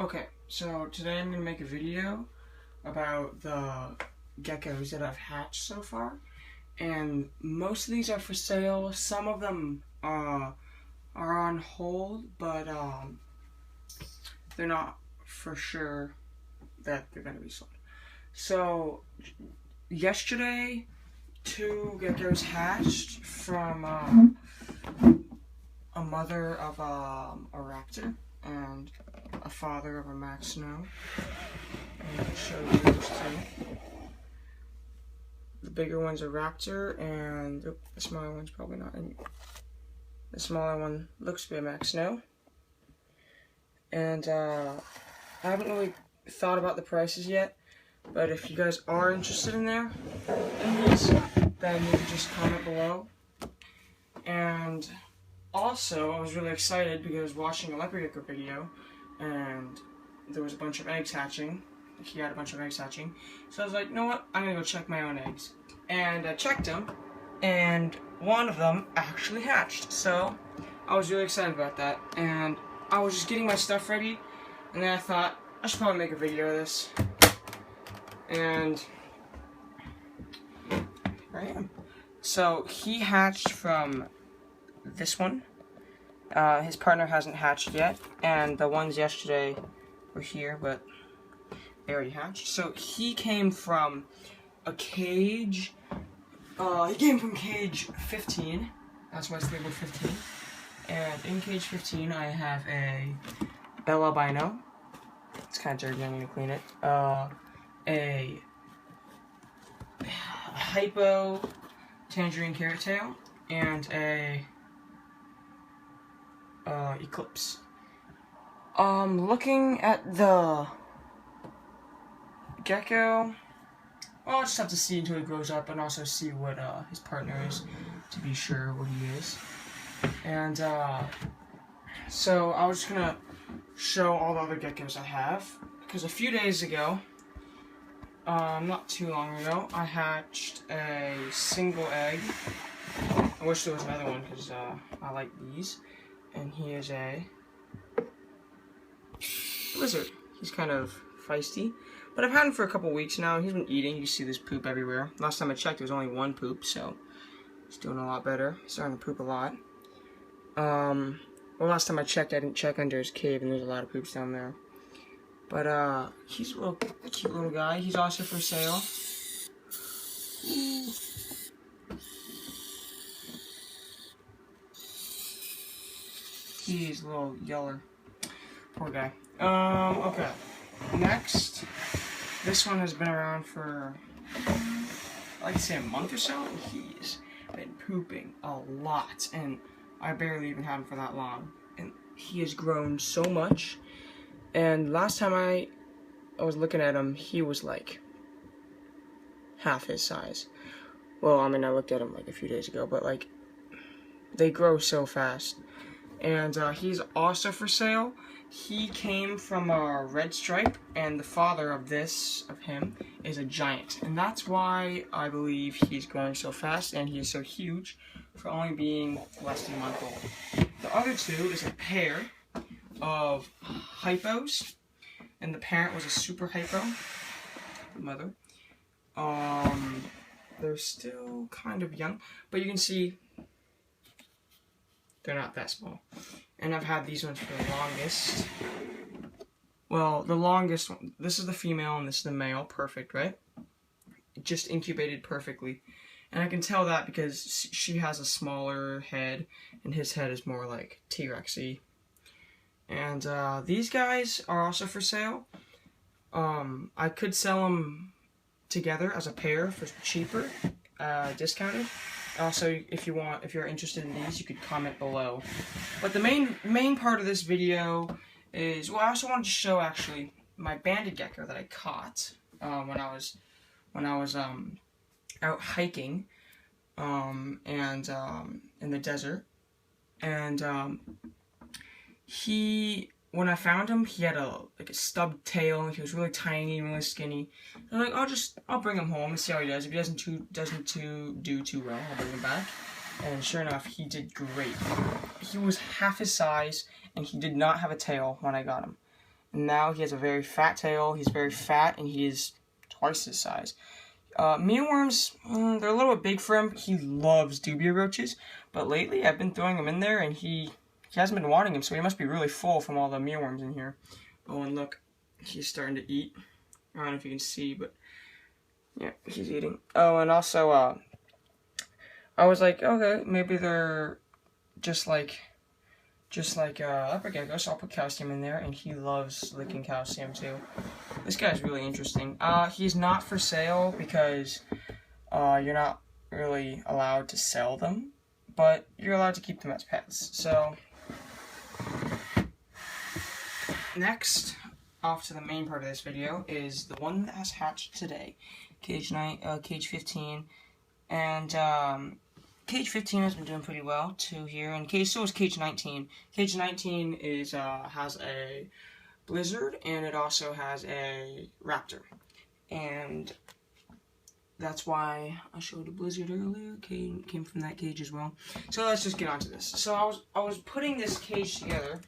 Okay, so today I'm going to make a video about the geckos that I've hatched so far. And most of these are for sale. Some of them are on hold, but they're not for sure that they're going to be sold. So yesterday, 2 geckos hatched from a mother of a raptor and a father of a max snow. And I'll show you those 2. The bigger one's a raptor, and the smaller one's probably not. And the smaller one looks to be a max snow. And I haven't really thought about the prices yet, but if you guys are interested in these, then you can just comment below. And also, I was really excited because I was watching a leopard gecko video, and there was a bunch of eggs hatching. He had a bunch of eggs hatching. So I was like, you know what? I'm going to go check my own eggs. And I checked them, and one of them actually hatched. So I was really excited about that. And I was just getting my stuff ready, and then I thought, I should probably make a video of this. And here I am. So he hatched from this one. His partner hasn't hatched yet, and the ones yesterday were here, but they already hatched. So he came from a cage. He came from cage 15. That's why it's labeled 15. And in cage 15, I have a Bell albino. It's kind of dirty. I'm gonna clean it. A hypo tangerine carrot tail, and a eclipse. Looking at the gecko, well, I'll just have to see until he grows up, and also see what his partner is, to be sure what he is. And so I was just gonna show all the other geckos I have, because a few days ago, not too long ago, I hatched a single egg. I wish there was another one, because I like these. And he is a lizard. He's kind of feisty, but I've had him for a couple weeks now. He's been eating. You see this poop everywhere. Last time I checked, there was only 1 poop, so he's doing a lot better. He's starting to poop a lot. Well, last time I checked, I didn't check under his cave, and there's a lot of poops down there. But he's a little cute little guy. He's also for sale. Ooh. He's a little yeller. Poor guy. Okay. Next, this one has been around for, I'd like to say, a month or so, and he's been pooping a lot, and I barely even had him for that long. And he has grown so much, and last time I was looking at him, he was like half his size. Well, I mean, I looked at him like a few days ago, but like, they grow so fast. And he's also for sale. He came from a red stripe, and the father of him, is a giant. And that's why I believe he's growing so fast, and he is so huge for only being less than a month old. The other 2 is a pair of hypos, and the parent was a super hypo, the mother. They're still kind of young, but you can see they're not that small. And I've had these ones for the longest. Well, the longest one, this is the female and this is the male. Perfect, right? It just incubated perfectly. And I can tell that because she has a smaller head, and his head is more like T-Rex-y. And these guys are also for sale. I could sell them together as a pair for cheaper, discounted. Also, if you're interested in these, you could comment below. But the main part of this video is, well, I also wanted to show actually my banded gecko that I caught when I was out hiking and in the desert. And when I found him, he had a stubbed tail, and he was really tiny and really skinny. And I'm like, I'll bring him home and see how he does. If he doesn't do too well, I'll bring him back. And sure enough, he did great. He was half his size, and he did not have a tail when I got him. And now he has a very fat tail. He's very fat, and he is twice his size. Mealworms, they're a little bit big for him. He loves dubia roaches, but lately I've been throwing him in there, and he hasn't been wanting him, so he must be really full from all the mealworms in here. Oh, and look, he's starting to eat. I don't know if you can see, but yeah, he's eating. Oh, and also, I was like, okay, maybe they're just like leopard geckos, so I'll put calcium in there, and he loves licking calcium too. This guy's really interesting. He's not for sale because you're not really allowed to sell them, but you're allowed to keep them as pets. So next, off to the main part of this video, is the one that has hatched today, cage 15, and Cage 15 has been doing pretty well too here, and so is Cage 19. Cage 19 is has a blizzard, and it also has a raptor, and that's why I showed a blizzard earlier. Came from that cage as well. So let's just get on to this. So I was putting this cage together,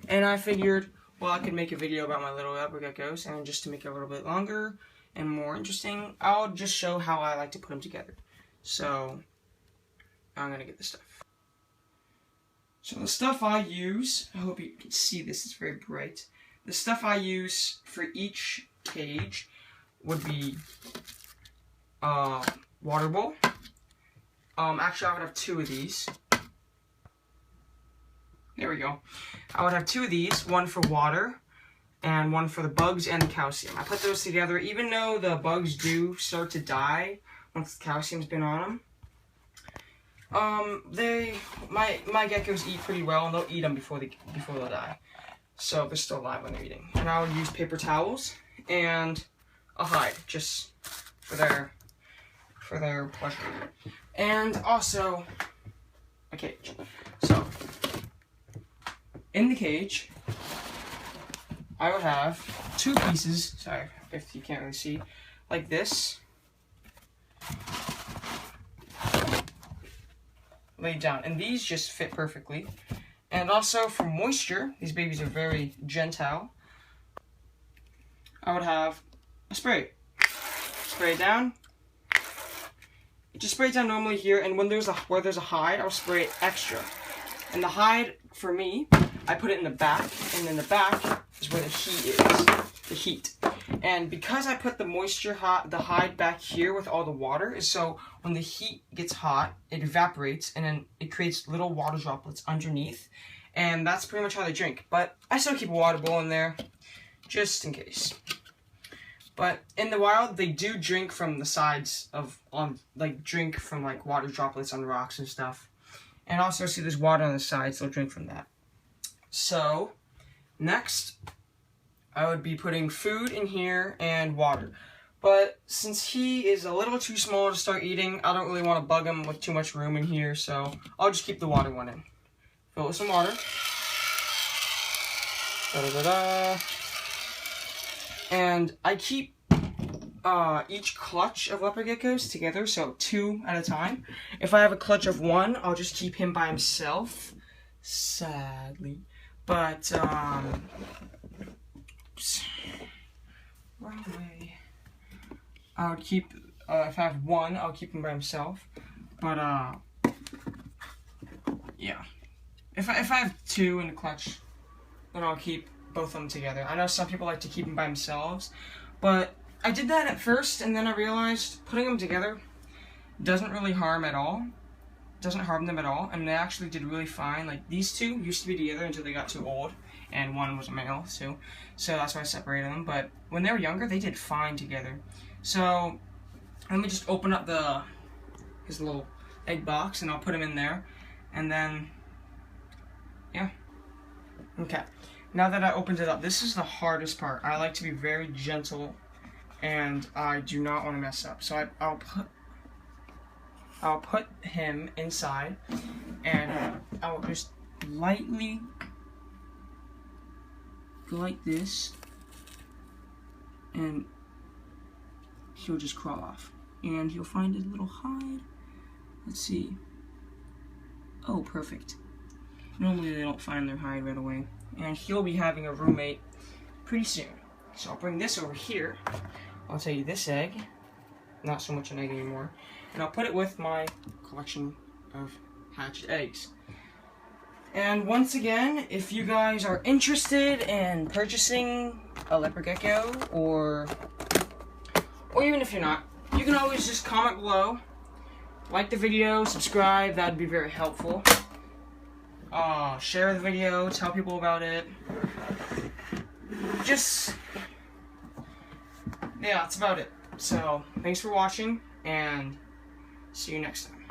and I figured, well, I could make a video about my little leopard geckos, and just to make it a little bit longer and more interesting, I'll just show how I like to put them together. So I'm gonna get the stuff. So the stuff I use, I hope you can see this, it's very bright. The stuff I use for each cage would be water bowl. Actually I would have 2 of these. There we go. I would have 2 of these, one for water and one for the bugs and the calcium. I put those together, even though the bugs do start to die once the calcium's been on them. My geckos eat pretty well, and they'll eat them before they'll die. So they're still alive when they're eating. And I would use paper towels and a hide, just for their pleasure. And also a cage. So in the cage, I would have 2 pieces. Sorry if you can't really see, like this. Laid down, and these just fit perfectly. And also for moisture, these babies are very gentile. I would have a spray. Spray it down. Just spray it down normally here, and when where there's a hide, I'll spray it extra. And the hide, for me, I put it in the back, and in the back is where the heat is. The heat. And because I put the hide back here with all the water, is so when the heat gets hot, it evaporates, and then it creates little water droplets underneath, and that's pretty much how they drink. But I still keep a water bowl in there, just in case. But in the wild, they do drink from the sides drink from like water droplets on rocks and stuff. And also, see there's water on the sides, they'll drink from that. So, next, I would be putting food in here and water. But since he is a little too small to start eating, I don't really want to bug him with too much room in here, so I'll just keep the water one in. Fill it with some water. Da-da-da-da. And I keep each clutch of leopard geckos together, so 2 at a time. If I have a clutch of 1, I'll just keep him by himself, sadly. But, wrong way. I would keep, if I have 1, I'll keep him by himself. But, yeah. If I have 2 in the clutch, then I'll keep both of them together. I know some people like to keep them by themselves, but I did that at first, and then I realized putting them together doesn't really harm at all. Doesn't harm them at all, and they actually did really fine. Like, these 2 used to be together until they got too old, and 1 was a male, too. So that's why I separated them. But when they were younger, they did fine together. So let me just open up his little egg box, and I'll put him in there. And then, yeah. Okay. Now that I opened it up, this is the hardest part. I like to be very gentle, and I do not want to mess up. So I'll put him inside, and I'll just lightly go like this, and he'll just crawl off, and he'll find his little hide. Let's see. Oh, perfect. Normally they don't find their hide right away. and he'll be having a roommate pretty soon. So I'll bring this over here. I'll tell you this egg, not so much an egg anymore, and I'll put it with my collection of hatched eggs. And once again, if you guys are interested in purchasing a leopard gecko, or even if you're not, you can always just comment below, like the video, subscribe, that'd be very helpful. Share the video, tell people about it. Yeah, that's about it. So, thanks for watching, and see you next time.